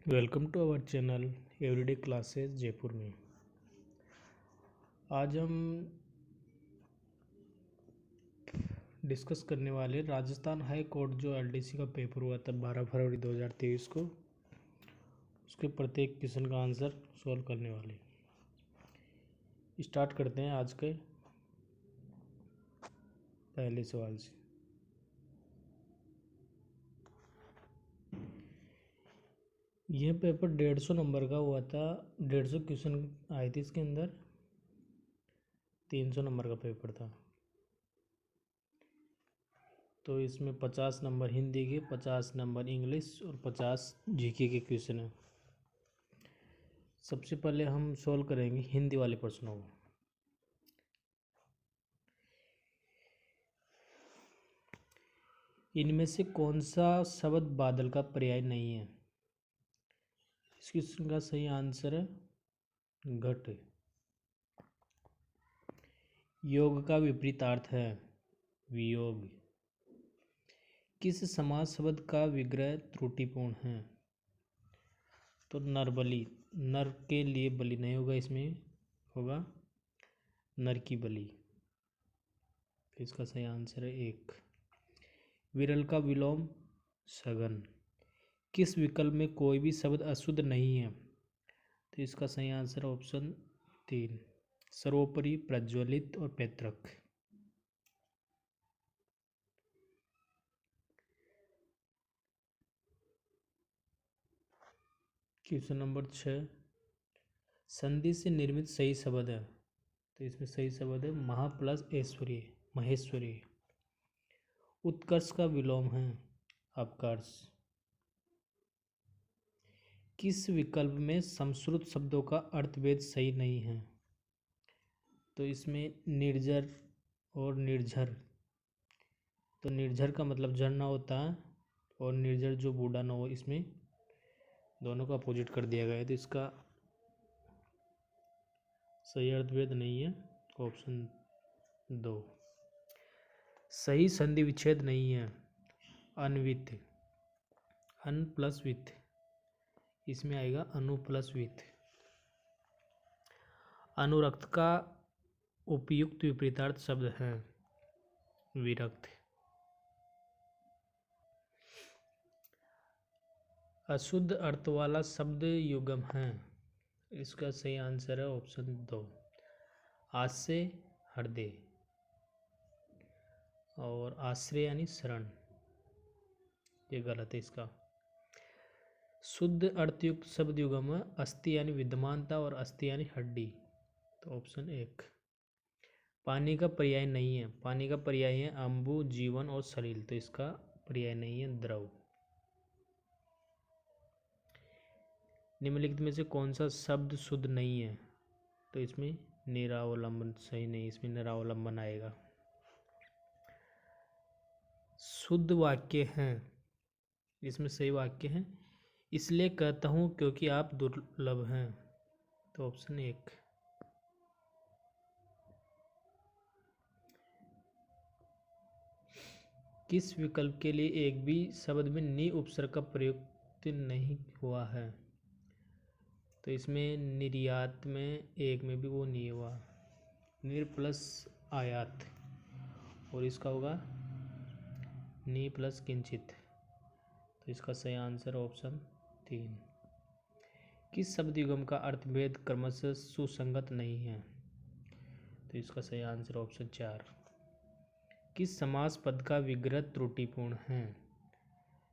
Welcome to our channel everyday classes Jaipur में। आज हम डिस्कस करने वाले राजस्थान हाई कोर्ट जो एलडीसी का पेपर हुआ था 12 फरवरी 2023 को, उसके प्रत्येक क्वेश्चन का आंसर सॉल्व करने वाले। स्टार्ट करते हैं आज के पहले सवाल से। यह पेपर 150 नंबर का हुआ था। 150 क्वेश्चन आए थे इसके अंदर। 300 नंबर का पेपर था, तो इसमें 50 नंबर हिंदी के, 50 नंबर इंग्लिश और 50 जीके के क्वेश्चन हैं। सबसे पहले हम सॉल्व करेंगे हिंदी वाले प्रश्नों को। इनमें से कौन सा शब्द बादल का पर्याय नहीं है? इस क्वेश्चन का सही आंसर है घट। योग का विपरीतार्थ है वियोग। किस समास शब्द का विग्रह त्रुटिपूर्ण है? तो नरबली। नर के लिए बलि नहीं होगा, इसमें होगा नर की बलि। इसका सही आंसर है 1। विरल का विलोम सघन। किस विकल्प में कोई भी शब्द अशुद्ध नहीं है? तो इसका सही आंसर ऑप्शन 3, सर्वोपरि, प्रज्वलित और पैतृक। क्वेश्चन नंबर 6, संधि से निर्मित सही शब्द है। तो इसमें सही शब्द है महा प्लस ऐश्वर्य, महेश्वरी। उत्कर्ष का विलोम है अपकर्ष। किस विकल्प में संस्कृत शब्दों का अर्थभेद सही नहीं है? तो इसमें निर्जर और निर्झर। तो निर्झर का मतलब झरना होता है, और निर्जर जो बूढ़ा ना हो, इसमें दोनों का अपोजिट कर दिया गया है। तो इसका सही अर्थभेद नहीं है, ऑप्शन 2। सही संधि विच्छेद नहीं है अनवित। अन प्लस विथ, इसमें आएगा अनु प्लस विथ। अनुरक्त का उपयुक्त विपरीतार्थ शब्द है विरक्त। अशुद्ध अर्थ वाला शब्द युगम है। इसका सही आंसर है ऑप्शन 2, आश्रय हृदय और आश्रय यानी शरण। ये गलत है इसका। शुद्ध अर्थयुक्त शब्द युगम है अस्थि यानी विद्यमानता और अस्थि यानी हड्डी। तो ऑप्शन 1। पानी का पर्याय नहीं है। पानी का पर्याय है अम्बु, जीवन और सलिल। तो इसका पर्याय नहीं है द्रव। निम्नलिखित में से कौन सा शब्द शुद्ध नहीं है? तो इसमें निरावलंबन सही नहीं, इसमें निरावलंबन आएगा। शुद्ध वाक्य हैं, इसमें सही वाक्य है इसलिए कहता हूं क्योंकि आप दुर्लभ हैं। तो ऑप्शन 1। किस विकल्प के लिए एक भी शब्द में नि उपसर्ग का प्रयुक्त नहीं हुआ है? तो इसमें निर्यात में एक में भी वो नहीं हुआ, निर प्लस आयात, और इसका होगा नि प्लस किंचित। तो इसका सही आंसर ऑप्शन 3। किस शब्द युगम का अर्थभेद क्रमशः सुसंगत नहीं है? तो इसका सही आंसर ऑप्शन 4। किस समास पद का विग्रह त्रुटिपूर्ण है?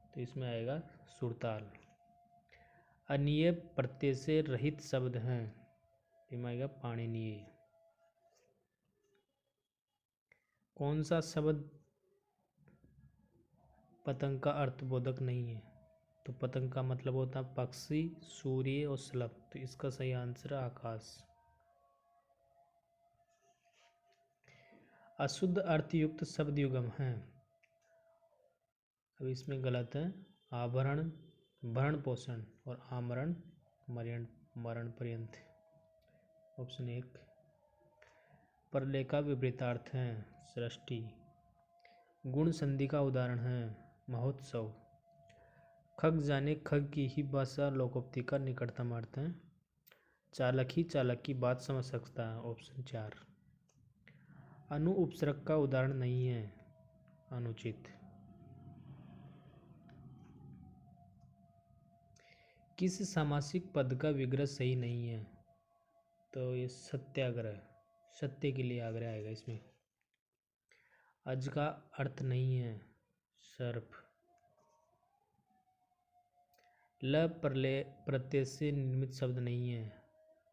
तो इसमें आएगा सुरताल। अनिय प्रत्यय से रहित शब्द हैं, इसमें आएगा पाणिनीय। कौन सा शब्द पतंग का अर्थबोधक नहीं है? तो पतंग का मतलब होता है पक्षी, सूर्य और शलभ। तो इसका सही आंसर है आकाश। अशुद्ध अर्थयुक्त शब्द युगम है। अब इसमें गलत है आभरण भरण पोषण और आमरण मरण पर्यंत। ऑप्शन 1। परले का विपरीतार्थ है सृष्टि। गुण संधि का उदाहरण है महोत्सव। खग जाने खग की ही भाषा लोकोक्ति का निकटतम अर्थ है। चालक ही चालक की बात समझ सकता है, ऑप्शन 4। अनु उपसर्ग का उदाहरण नहीं है, अनुचित। किस सामासिक पद का विग्रह सही नहीं है, तो ये सत्याग्रह, सत्य के लिए आग्रह आएगा इसमें। अज का अर्थ नहीं है, सर्प। ल प्रत्यय से निर्मित शब्द नहीं है,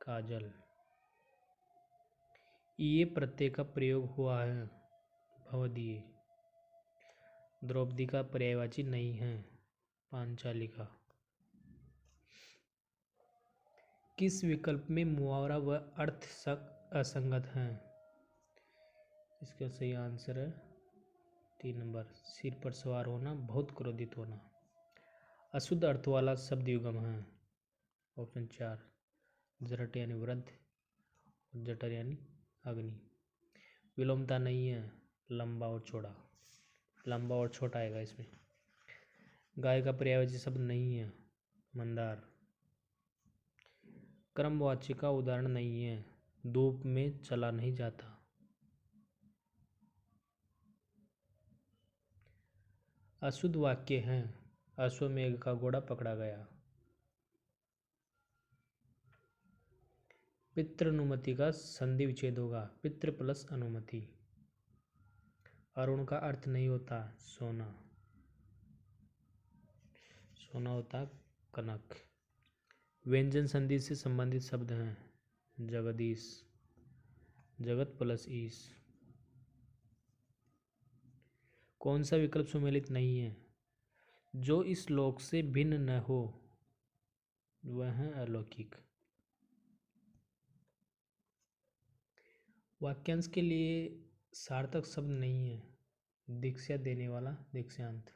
काजल। ये प्रत्यय का प्रयोग हुआ है, भवदीय। द्रौपदी का पर्यायवाची नहीं है, पांचालिका। किस विकल्प में मुहावरा व अर्थ असंगत हैं? इसका सही आंसर है 3 नंबर, सिर पर सवार होना, बहुत क्रोधित होना। अशुद्ध अर्थ वाला शब्द युगम है, ऑप्शन 4। जरट यानी वृद्ध, जटर यानी अग्नि। विलोमता नहीं है, लंबा और चौड़ा। लंबा और छोटा आएगा इसमें। गाय का पर्यायवाची शब्द नहीं है, मंदार। क्रमवाची का उदाहरण नहीं है, धूप में चला नहीं जाता। अशुद्ध वाक्य हैं, अश्वमेघ का घोड़ा पकड़ा गया। पितृ अनुमति का संधि विच्छेद होगा, पितृ प्लस अनुमति। अरुण का अर्थ नहीं होता सोना, सोना होता कनक। व्यंजन संधि से संबंधित शब्द हैं, जगदीश, जगत प्लस ईश। कौन सा विकल्प सुमेलित नहीं है? जो इस लोक से भिन्न न हो वह है अलौकिक। वाक्यांश के लिए सार्थक शब्द नहीं है, दीक्षा देने वाला, दीक्षांत।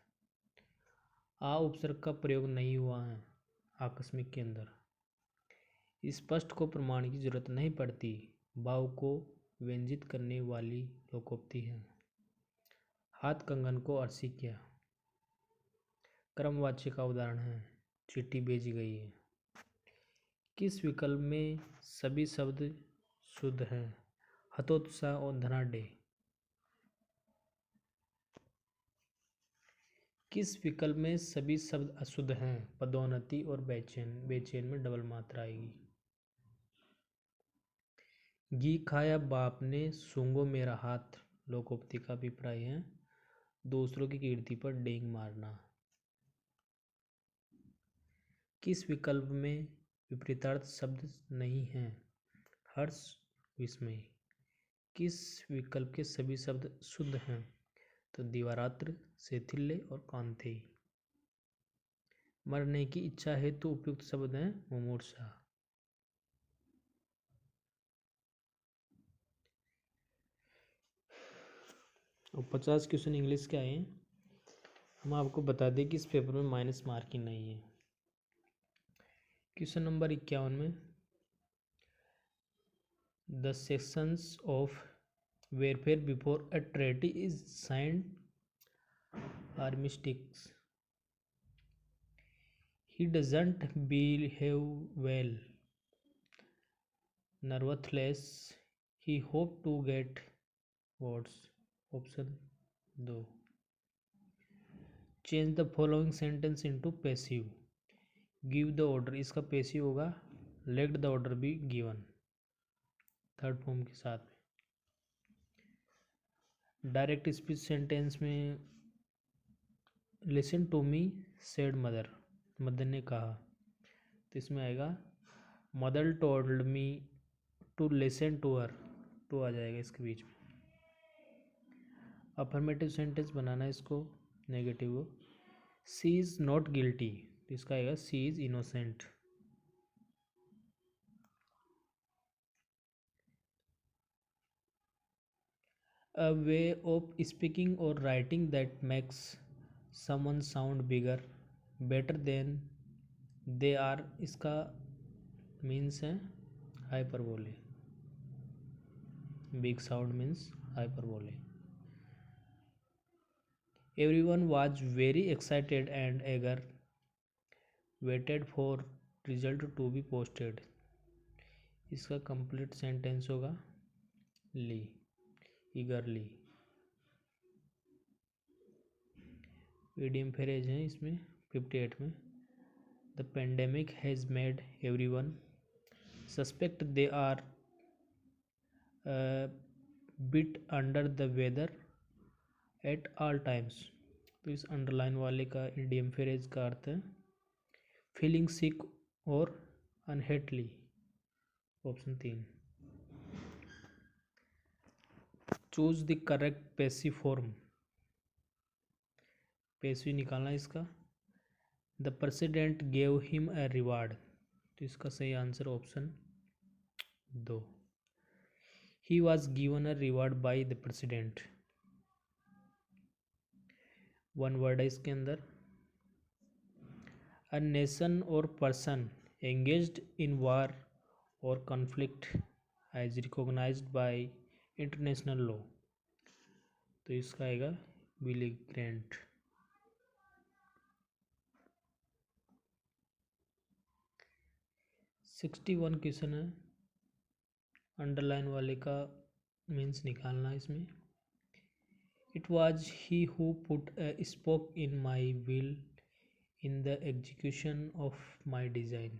आ उपसर्ग का प्रयोग नहीं हुआ है, आकस्मिक के अंदर। स्पष्ट को प्रमाण की जरूरत नहीं पड़ती, भाव को व्यंजित करने वाली लोकोक्ति है। हाथ कंगन को अर्सी किया, क्रमवाच्य का उदाहरण है, चिट्ठी भेजी गई है। किस विकल्प में सभी शब्द शुद्ध हैं? हतोत्साह और धनाढ्य। किस विकल्प में सभी शब्द अशुद्ध हैं? पदोन्नति और बेचैन, बेचैन में डबल मात्रा आएगी। घी खाया बाप ने, सूंघो मेरा हाथ, लोकोक्ति का अभिप्राय है दूसरों की कीर्ति पर डेंग मारना। किस विकल्प में विपरीतार्थ शब्द नहीं है? हर्ष, विस्मय। किस विकल्प के सभी शब्द शुद्ध हैं? तो दिवारात्र, शैथिल्य और कांति। मरने की इच्छा है तो उपयुक्त शब्द है मुमूर्षा। और 50 क्वेश्चन इंग्लिश के आए हैं। हम आपको बता दें कि इस पेपर में माइनस मार्किंग नहीं है। क्वेश्चन नंबर 51 में the sections of warfare before a treaty is signed armistices. He doesn't behave well, nervousness, he hope to get votes, option 2। Change the following sentence into passive, give the order, इसका passive होगा let the order be given, third form के साथ में। Direct speech sentence में listen to me said mother, mother ने कहा, तो इसमें आएगा mother told me to listen to her, to आ जाएगा इसके बीच में। अफर्मेटिव सेंटेंस बनाना है इसको, नेगेटिव हो, सी इज नॉट गिल्टी, तो इसका आएगा she is innocent. A way of speaking और writing that makes someone sound bigger better than they are, इसका मीन्स है hyperbole, big sound means hyperbole. Everyone was very excited and eager waited for result to be posted, इसका complete sentence होगा ly, eagerly. Idiom phrase है इसमें 58 में। The pandemic has made everyone suspect they are bit under the weather at all times. तो इस underline वाले का idiom phrase का अर्थ है फीलिंग सिक और अनहेटली, option 3। Choose the correct passive form, passive निकालना इसका। The president gave him a reward, तो इसका सही answer option 2। He was given a reward by the president, one word है इसके अंदर। अ नेशन और पर्सन एंगेज्ड इन वार और conflict as recognized by international law, तो इसका आएगा विलीग्रेंट। सिक्सटी 61 क्वेश्चन है, अंडरलाइन वाले का मीन्स निकालना इसमें। It was he who put a spoke in my wheel in the execution of my design,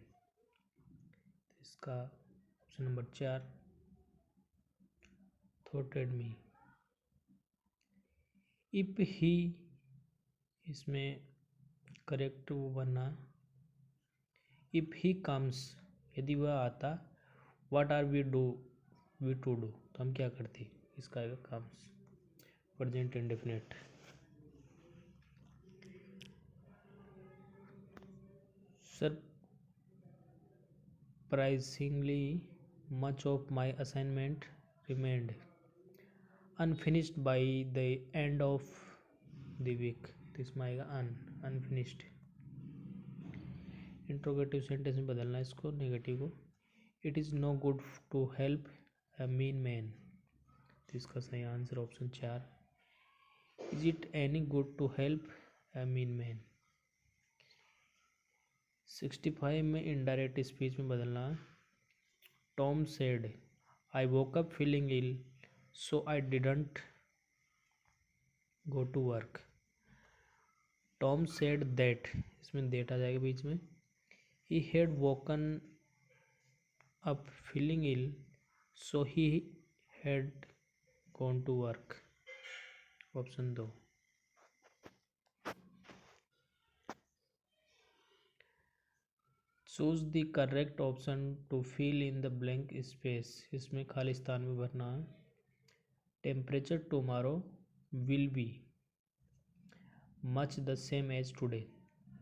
इसका ऑप्शन नंबर 4 थॉटेड मी। इफ ही, इसमें करेक्ट वो बनना, इफ ही कम्स, यदि वह आता, what are we to do, तो हम क्या करते, इसका आएगा comes, present indefinite. Surprisingly much of my assignment remained unfinished by the end of the week, तो इसमें आएगा अनफिनिश्ड। इंट्रोगेटिव सेंटेंस में बदलना इसको, नेगेटिव को। It is no good to help a mean man, तो इसका सही answer option 4। Is it any good to help a mean man. 65 में इनडायरेक्ट स्पीच में बदलना। Tom said I woke up feeling ill so I didn't go to work. Tom said that, इसमें that आ जाएगा बीच में। He had woken up feeling ill so he had gone to work, option 2। Choose the correct option to fill in the blank space, इसमें खाली स्थान में भरना है। Temperature tomorrow will be much the same as today,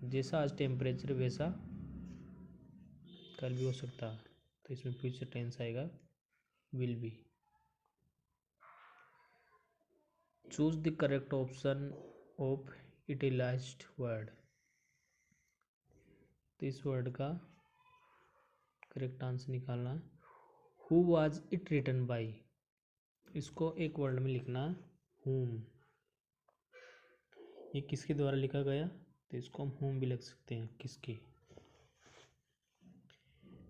जैसा आज temperature वैसा कल भी हो सकता है, तो इसमें फ्यूचर टेंस आएगा will be. Choose the correct option of utilized word, तो इस वर्ड का करेक्ट आंसर निकालना है। Who was it written by, इसको एक वर्ड में लिखना है हुम, ये किसके द्वारा लिखा गया, तो इसको हम हुम भी लिख सकते हैं, किसके।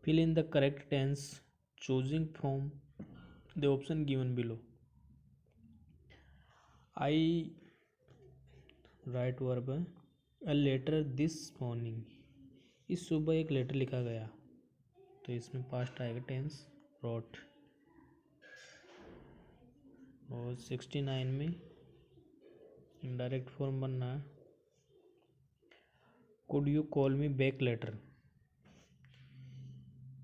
Fill in the correct tense choosing from the option given below. I write verb है अ लेटर दिस मॉर्निंग, इस सुबह एक लेटर लिखा गया, तो इसमें पास्ट आएगा टेंस रोट। और 69 में इनडायरेक्ट फॉर्म बनना है। Could you call me back later,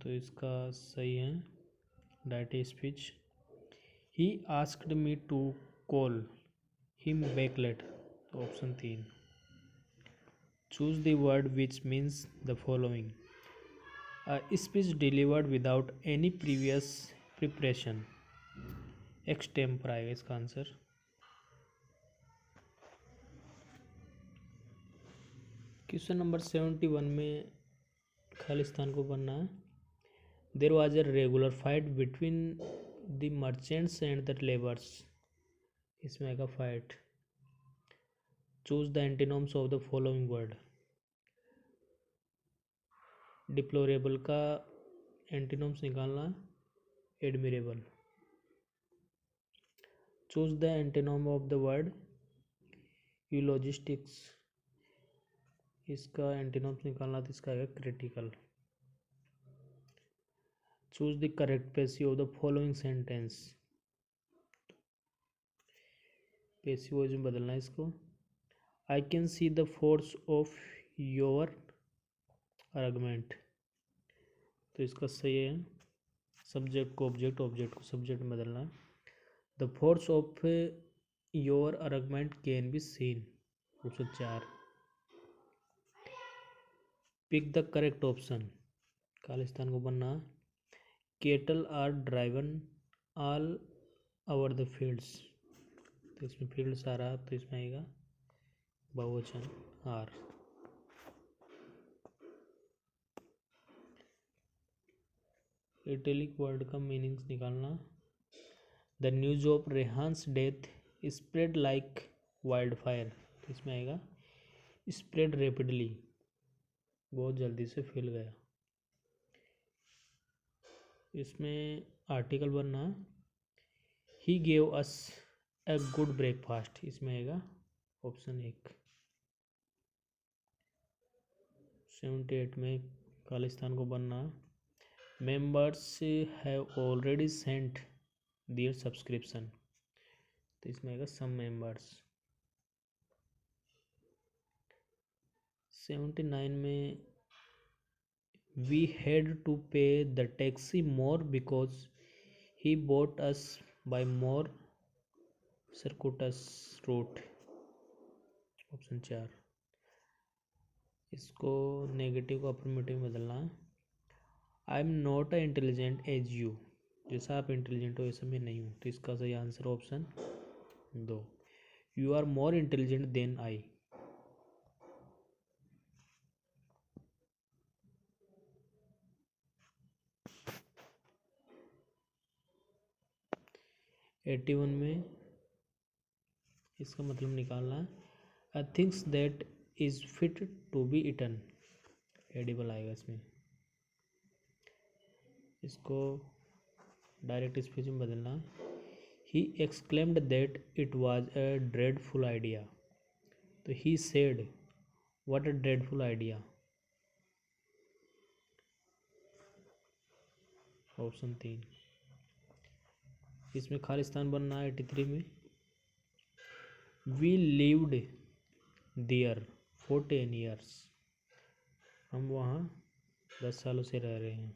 तो इसका सही है direct speech. He asked me to call him back later, तो option 3। Choose the word which means the following. A speech delivered without any previous preparation, extempore आएगा इसका answer. Question number 71 में खालिस्तान को बनना है। There was a regular fight between the merchants and the labours, इसमें आएगा fight. Choose the antonyms of the following word. Deplorable का एंटीनोम्स निकालना, admirable. Choose the antonym of the word eulogistic, इसका एंटीनोम्स निकालना तो इसका है critical. Choose the correct passive of the following sentence, passive voice में बदलना है इसको। I can see the force of your argument, तो इसका सही है सब्जेक्ट को ऑब्जेक्ट, ऑब्जेक्ट को सब्जेक्ट में बदलना है। The force of your argument can be seen, option 4। Pick the correct option, खालिस्तान को बनना। Cattle are driven all over the fields, तो इसमें फील्ड्स आ रहा तो इसमें आएगा बहुवचन आर। इटैलिक वर्ड का मीनिंग्स निकालना। The news of Rehan's death spread like wild fire, तो इसमें आएगा स्प्रेड रेपिडली, बहुत जल्दी से फैल गया। इसमें आर्टिकल बनना, he gave us a good breakfast, इसमें आएगा ऑप्शन 1। 78 में खालिस्तान को बनना, members have already sent their subscription, तो इसमें आएगा सम मेंबर्स। 79 में we had to pay the taxi more because he brought us by more circuitous route, option 4। इसको नेगेटिव को अफर्मेटिव में बदलना। I am not a intelligent as you, जैसा आप इंटेलिजेंट हो वैसा मैं नहीं हूँ, तो इसका सही answer option 2। You are more intelligent than I. Eighty one में इसका मतलब निकालना है, a things that is fit to be eaten, edible आएगा इसमें। इसको डायरेक्ट स्पीच में बदलना, he exclaimed that it was a dreadful idea, तो he said what a dreadful idea, option 3। इसमें खालिस्तान बनना है 83 में, we lived there for 10 years, हम वहाँ 10 सालों से रह रहे हैं,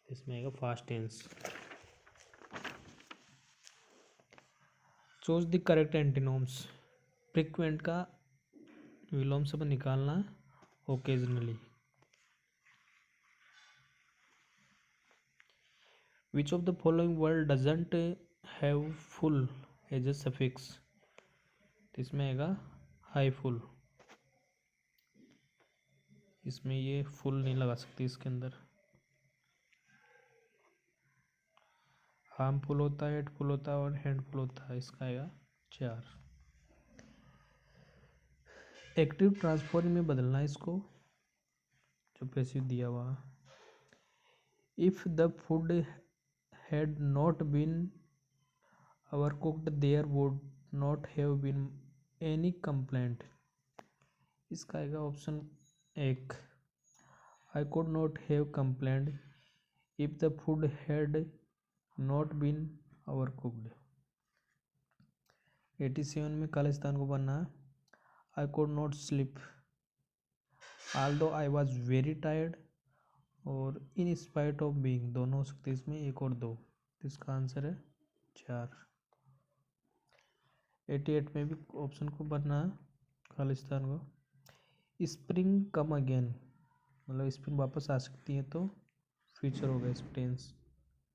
इसमें आएगा past tense. Choose the correct antonyms, frequent का विलोम शब्द निकालना, occasionally. Which of the following word doesn't have full as a suffix, तो इसमें आएगा हाई फुल, इसमें ये फुल नहीं लगा सकती इसके अंदर। हार्मफुल होता है, हेटफुल होता है और हैंडफुल होता है, इसका आएगा 4। एक्टिव ट्रांसफॉर्म में बदलना है इसको, जो पैसिव दिया हुआ। If the food had not been overcooked there would not have been any complaint, इसका आएगा option 1। I could not have complaint if the food had not been overcooked. 87 में खालिस्तान को बनना है, I could not sleep although I was very tired और in spite of being, दोनों हो सकते हैं इसमें, 1 और 2, तो इसका आंसर है 4। 88 में भी ऑप्शन को बनना है खालिस्तान को, स्प्रिंग कम अगेन, मतलब स्प्रिंग वापस आ सकती है, तो फ्यूचर होगा, इस टेंस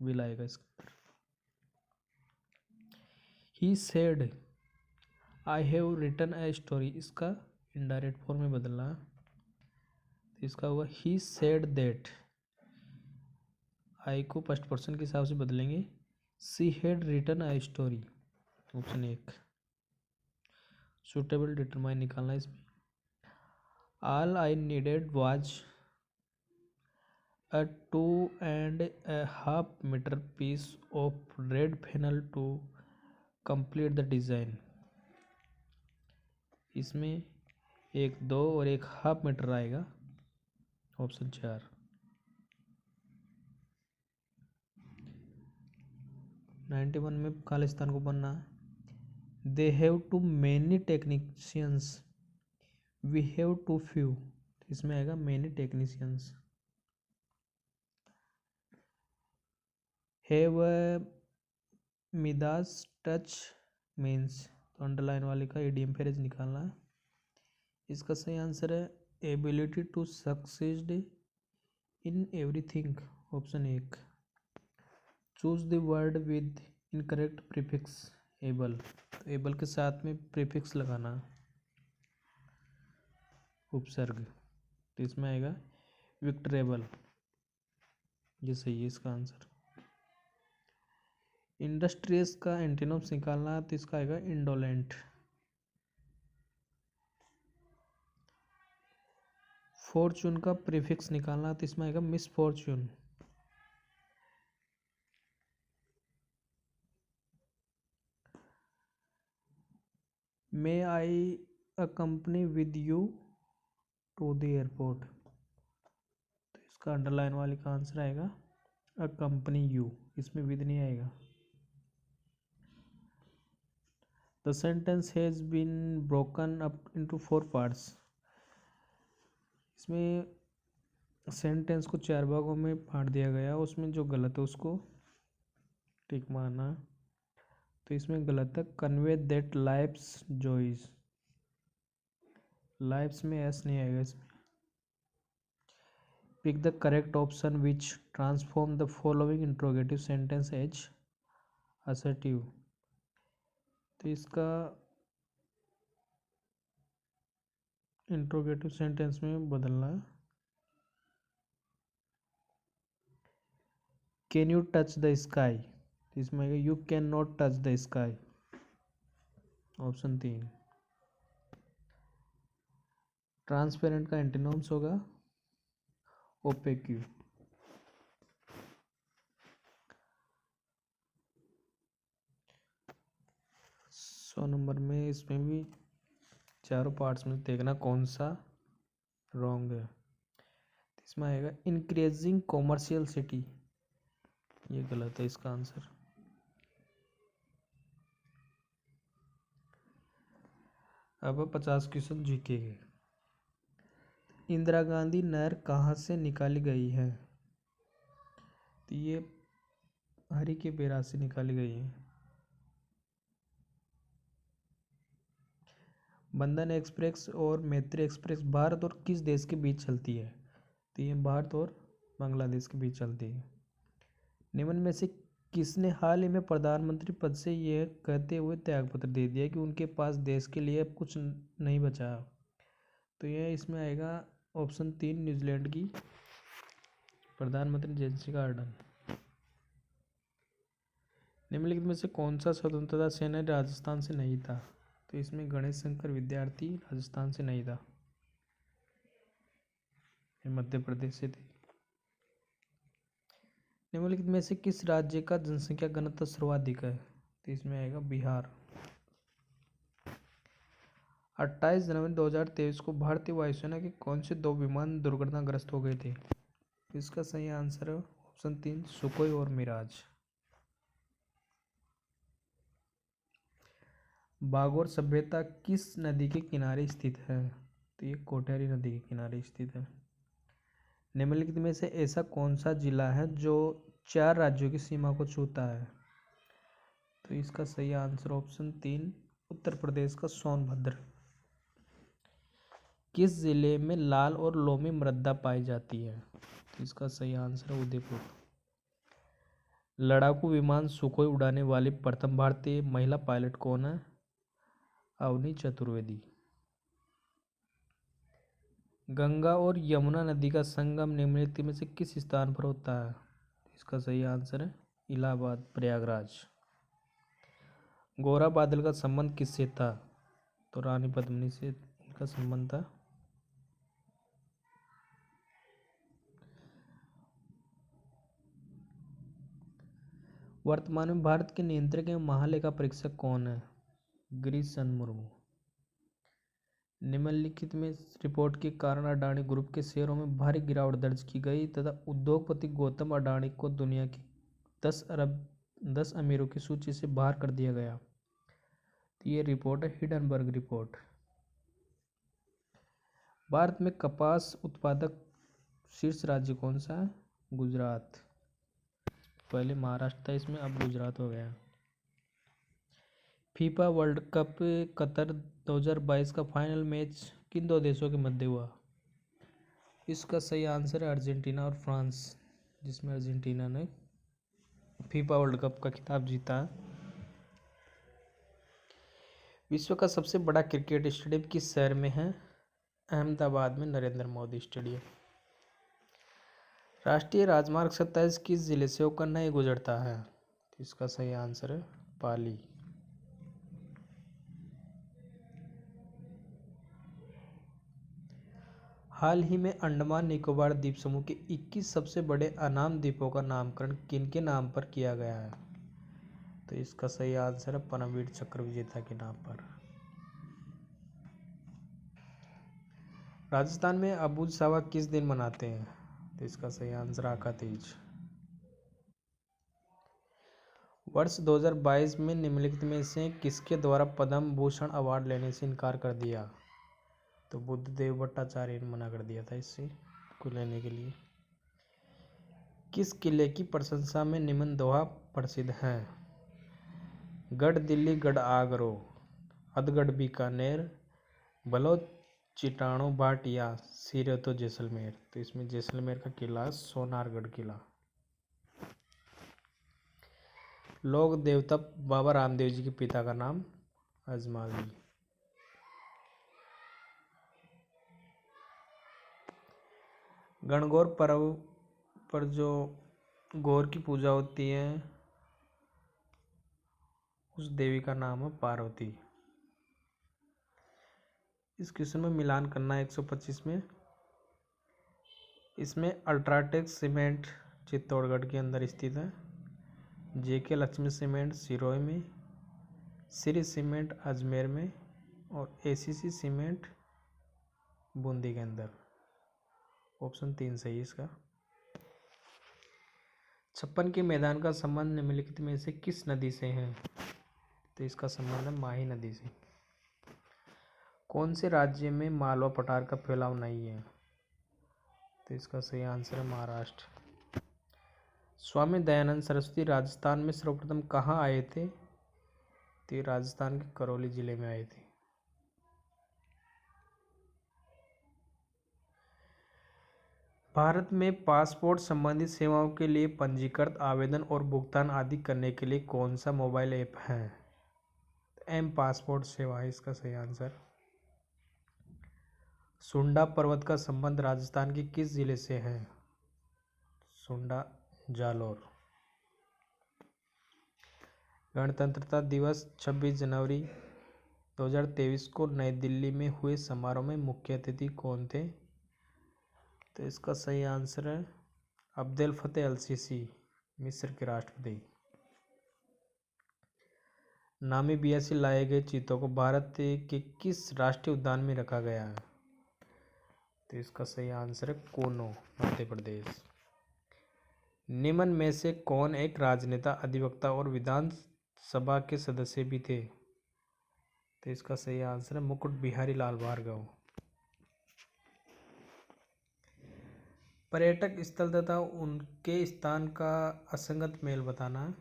विल आएगा इसके अंदर। He said I have written a story, इसका इनडायरेक्ट फॉर्म में बदलना, तो इसका हुआ ही सेड दैट, आई को फर्स्ट पर्सन के हिसाब से बदलेंगे, she had written a story, option 1। Suitable determiner निकालना इसमें, all I needed was a 2.5 meter piece of red fennel to complete the design। इसमें एक 2 और एक हाफ मीटर आएगा। ऑप्शन 4। 91 में खालिस्तान को बनना है। They have too many technicians, we have too few. इसमें आएगा many technicians. Have Midas touch means, तो अंडरलाइन वाले का ईडीएम फ्रेज निकालना है। इसका सही आंसर है ability to succeed in everything. Option 1। Choose the word with incorrect prefix able. तो एबल के साथ में प्रीफिक्स लगाना, उपसर्ग। तो इसमें आएगा विक्टरेबल। ये सही है इसका आंसर। इंडस्ट्रियस का एंटीनोम्स निकालना है, तो इसका आएगा इंडोलेंट। फॉर्चून का प्रीफिक्स निकालना है, तो इसमें आएगा misfortune. May I accompany with you to the airport. तो इसका अंडरलाइन वाले का आंसर आएगा अकम्पनी यू। इसमें विद नहीं आएगा। The sentence has been broken up into 4 parts. इसमें सेंटेंस को 4 भागों में बांट दिया गया। उसमें जो गलत है उसको टिक मारना। तो इसमें गलत है convey that life's joys. Life's में एस नहीं आएगा इसमें। Pick the correct option which transform the following interrogative sentence as assertive. तो इसका इंट्रोगेटिव सेंटेंस में बदलना है। Can you touch the sky. इसमें you can not touch the sky. Option 3। Transparent का एंटीनोम्स होगा ओपेक्यू। 100 नंबर में इसमें भी चारों पार्ट्स में देखना कौन सा रॉन्ग है। इसमें आएगा इंक्रीजिंग कॉमर्शियल सिटी। ये गलत है इसका आंसर। अब 50 क्वेश्चन जीके के। इंदिरा गांधी नहर कहाँ से निकाली गई है। तो ये हरी के बेरा से निकाली गई है। बंधन एक्सप्रेस और मैत्री एक्सप्रेस भारत और किस देश के बीच चलती है। तो ये भारत और बांग्लादेश के बीच चलती है। निम्न में से किसने हाल ही में प्रधानमंत्री पद से यह कहते हुए त्यागपत्र दे दिया कि उनके पास देश के लिए अब कुछ नहीं बचा। तो यह इसमें आएगा ऑप्शन 3 न्यूजीलैंड की प्रधानमंत्री जेसिका आर्डर्न। निम्नलिखित में से कौन सा स्वतंत्रता सेनानी राजस्थान से नहीं था। तो इसमें गणेश शंकर विद्यार्थी राजस्थान से नहीं था, मध्य प्रदेश से थे। निम्नलिखित में से किस राज्य का जनसंख्या घनत्व सर्वाधिक है। तो इसमें आएगा बिहार। 28 जनवरी 2023 को भारतीय वायुसेना के कौन से 2 विमान दुर्घटनाग्रस्त हो गए थे। इसका सही आंसर है ऑप्शन 3 सुखोई और मिराज। बागोर सभ्यता किस नदी के किनारे स्थित है। तो ये कोटयारी नदी के किनारे स्थित है। निम्नलिखित में से ऐसा कौन सा जिला है जो 4 राज्यों की सीमा को छूता है। तो इसका सही आंसर ऑप्शन 3 उत्तर प्रदेश का सोनभद्र। किस जिले में लाल और लोमी मृदा पाई जाती है। तो इसका सही आंसर है उदयपुर। लड़ाकू विमान सुखोई उड़ाने वाली प्रथम भारतीय महिला पायलट कौन है। अवनी चतुर्वेदी। गंगा और यमुना नदी का संगम निम्नलिखित में से किस स्थान पर होता है। इसका सही आंसर है इलाहाबाद प्रयागराज। गोरा बादल का संबंध किससे था। तो रानी पद्मिनी से इनका संबंध था। वर्तमान में भारत के नियंत्रक एवं महालेखा परीक्षक कौन है? गिरीश चंद्र मुर्मू। निम्नलिखित में रिपोर्ट के कारण अडानी ग्रुप के शेयरों में भारी गिरावट दर्ज की गई तथा उद्योगपति गौतम अडानी को दुनिया की 10 अमीरों की सूची से बाहर कर दिया गया। तो ये रिपोर्ट है हिडनबर्ग रिपोर्ट। भारत में कपास उत्पादक शीर्ष राज्य कौन सा है? गुजरात। पहले महाराष्ट्र था इसमें, अब गुजरात हो गया। फीफा वर्ल्ड कप कतर 2022 का फाइनल मैच किन दो देशों के मध्य हुआ? इसका सही आंसर है अर्जेंटीना और फ्रांस, जिसमें अर्जेंटीना ने फीफा वर्ल्ड कप का खिताब जीता। विश्व का सबसे बड़ा क्रिकेट स्टेडियम किस शहर में है? अहमदाबाद में नरेंद्र मोदी स्टेडियम। राष्ट्रीय राजमार्ग 27 किस जिले से होकर नहीं गुजरता है? इसका सही आंसर है पाली। हाल ही में अंडमान निकोबार द्वीप समूह के 21 सबसे बड़े अनाम द्वीपों का नामकरण किनके नाम पर किया गया है? तो इसका सही आंसर है परमवीर चक्र विजेता के नाम पर। राजस्थान में अबुझ सावक किस दिन मनाते हैं? तो इसका सही आंसर आका तीज। वर्ष 2022 में निम्नलिखित में से किसके द्वारा पद्म भूषण अवार्ड लेने से इनकार कर दिया? तो बुद्धदेव भट्टाचार्य ने मना कर दिया था इससे को लेने के लिए। किस किले की प्रशंसा में निम्न दोहा प्रसिद्ध हैं? गढ़ दिल्ली गढ़ आगरो, अधगढ़ बीकानेर, बलोच चिटाणो भाटिया, सिरे तो जैसलमेर। तो इसमें जैसलमेर का किला सोनारगढ़ किला। लोक देवता बाबा रामदेव जी के पिता का नाम? अजमावी। गणगौर पर्व पर जो गौर की पूजा होती है उस देवी का नाम है पार्वती। इस क्वेश्चन में मिलान करना है 125 में। इसमें अल्ट्राटेक सीमेंट चित्तौड़गढ़ के अंदर स्थित है, जेके लक्ष्मी सीमेंट सिरोही में, श्री सीमेंट अजमेर में और एसीसी सीमेंट बूंदी के अंदर। ऑप्शन 3 सही है इसका। 56 के मैदान का संबंध निम्नलिखित में से किस नदी से है? तो इसका संबंध है माही नदी से। कौन से राज्य में मालवा पठार का फैलाव नहीं है? तो इसका सही आंसर है महाराष्ट्र। स्वामी दयानंद सरस्वती राजस्थान में सर्वप्रथम कहाँ आए थे? तो ये राजस्थान के करौली जिले में आए थे। भारत में पासपोर्ट संबंधित सेवाओं के लिए पंजीकृत आवेदन और भुगतान आदि करने के लिए कौन सा मोबाइल ऐप है? एम पासपोर्ट सेवा है इसका सही आंसर। सुंडा पर्वत का संबंध राजस्थान के किस जिले से है? सुंडा जालोर। गणतंत्रता दिवस 26 जनवरी 2023 को नई दिल्ली में हुए समारोह में मुख्य अतिथि कौन थे? तो इसका सही आंसर है अब्देल फतेह अल सीसी, मिस्र के राष्ट्रपति। नामीबिया से लाए गए चीतों को भारत के किस राष्ट्रीय उद्यान में रखा गया है? तो इसका सही आंसर है कोनो, मध्य प्रदेश। निम्न में से कौन एक राजनेता, अधिवक्ता और विधानसभा के सदस्य भी थे? तो इसका सही आंसर है मुकुट बिहारी लाल भार्गव। पर्यटक स्थल तथा उनके स्थान का असंगत मेल बताना है।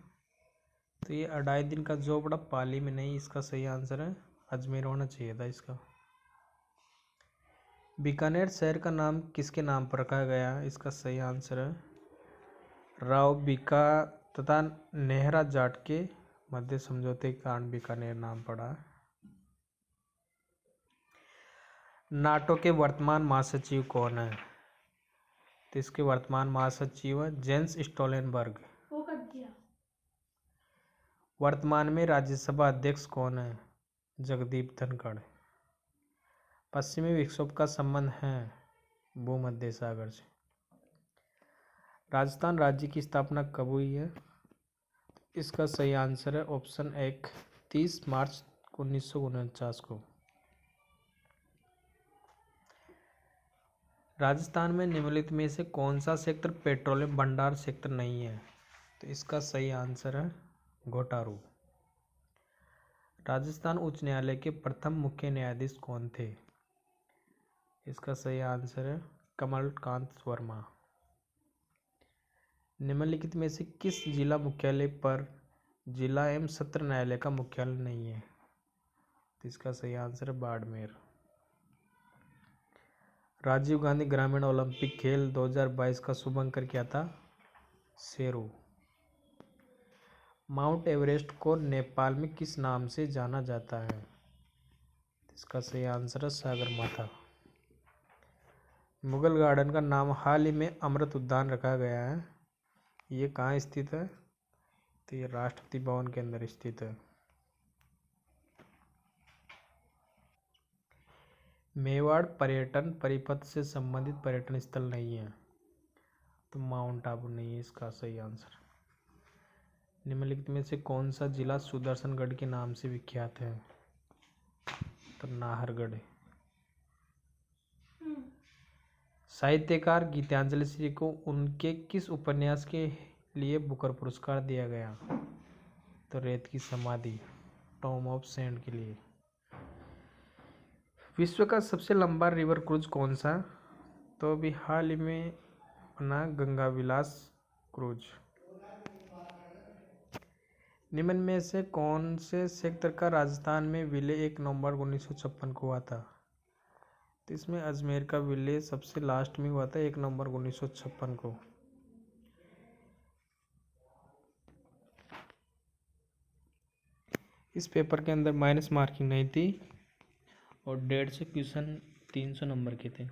तो ये 2.5 दिन का जोबड़ा पाली में नहीं, इसका सही आंसर है अजमेर होना चाहिए था इसका। बीकानेर शहर का नाम किसके नाम पर रखा गया? इसका सही आंसर है राव बीका तथा नेहरा जाट के मध्य समझौते के कारण बीकानेर नाम पड़ा। नाटो के वर्तमान महासचिव कौन है? तो इसके वर्तमान महासचिव है जेंस स्टोलनबर्ग। वो कर दिया। वर्तमान में राज्यसभा अध्यक्ष कौन है? जगदीप धनखड़। पश्चिमी विक्षोभ का संबंध है भूमध्य सागर से। राजस्थान राज्य की स्थापना कब हुई है? इसका सही आंसर है ऑप्शन 1, 30 मार्च 1949 को। राजस्थान में निम्नलिखित में से कौन सा सेक्टर पेट्रोलियम भंडार सेक्टर नहीं है? तो इसका सही आंसर है घोटारू। राजस्थान उच्च न्यायालय के प्रथम मुख्य न्यायाधीश कौन थे? इसका सही आंसर है कमलकांत वर्मा। निम्नलिखित में से किस जिला मुख्यालय पर जिला एवं सत्र न्यायालय का मुख्यालय नहीं है? तो इसका सही आंसर है बाड़मेर। राजीव गांधी ग्रामीण ओलंपिक खेल 2022 का शुभंकर क्या था? शेरू। माउंट एवरेस्ट को नेपाल में किस नाम से जाना जाता है? इसका सही आंसर है सागरमाथा। मुगल गार्डन का नाम हाल ही में अमृत उद्यान रखा गया है, ये कहाँ स्थित है? तो ये राष्ट्रपति भवन के अंदर स्थित है। मेवाड़ पर्यटन परिपथ से संबंधित पर्यटन स्थल नहीं है, तो माउंट आबू नहीं है इसका सही आंसर। निम्नलिखित में से कौन सा जिला सुदर्शनगढ़ के नाम से विख्यात है? तो नाहरगढ़। साहित्यकार गीतांजलि श्री को उनके किस उपन्यास के लिए बुकर पुरस्कार दिया गया? तो रेत की समाधि, टॉम ऑफ सेंड के लिए। विश्व का सबसे लंबा रिवर क्रूज कौन सा? तो अभी हाल ही में बना गंगा विलास क्रूज। निम्न में से कौन से सेक्टर का राजस्थान में विलय 1 नवंबर 1956 को हुआ था? तो इसमें अजमेर का विलय सबसे लास्ट में हुआ था 1 नवंबर 1956 को। इस पेपर के अंदर माइनस मार्किंग नहीं थी और 150 से क्वेश्चन 300 नंबर के थे।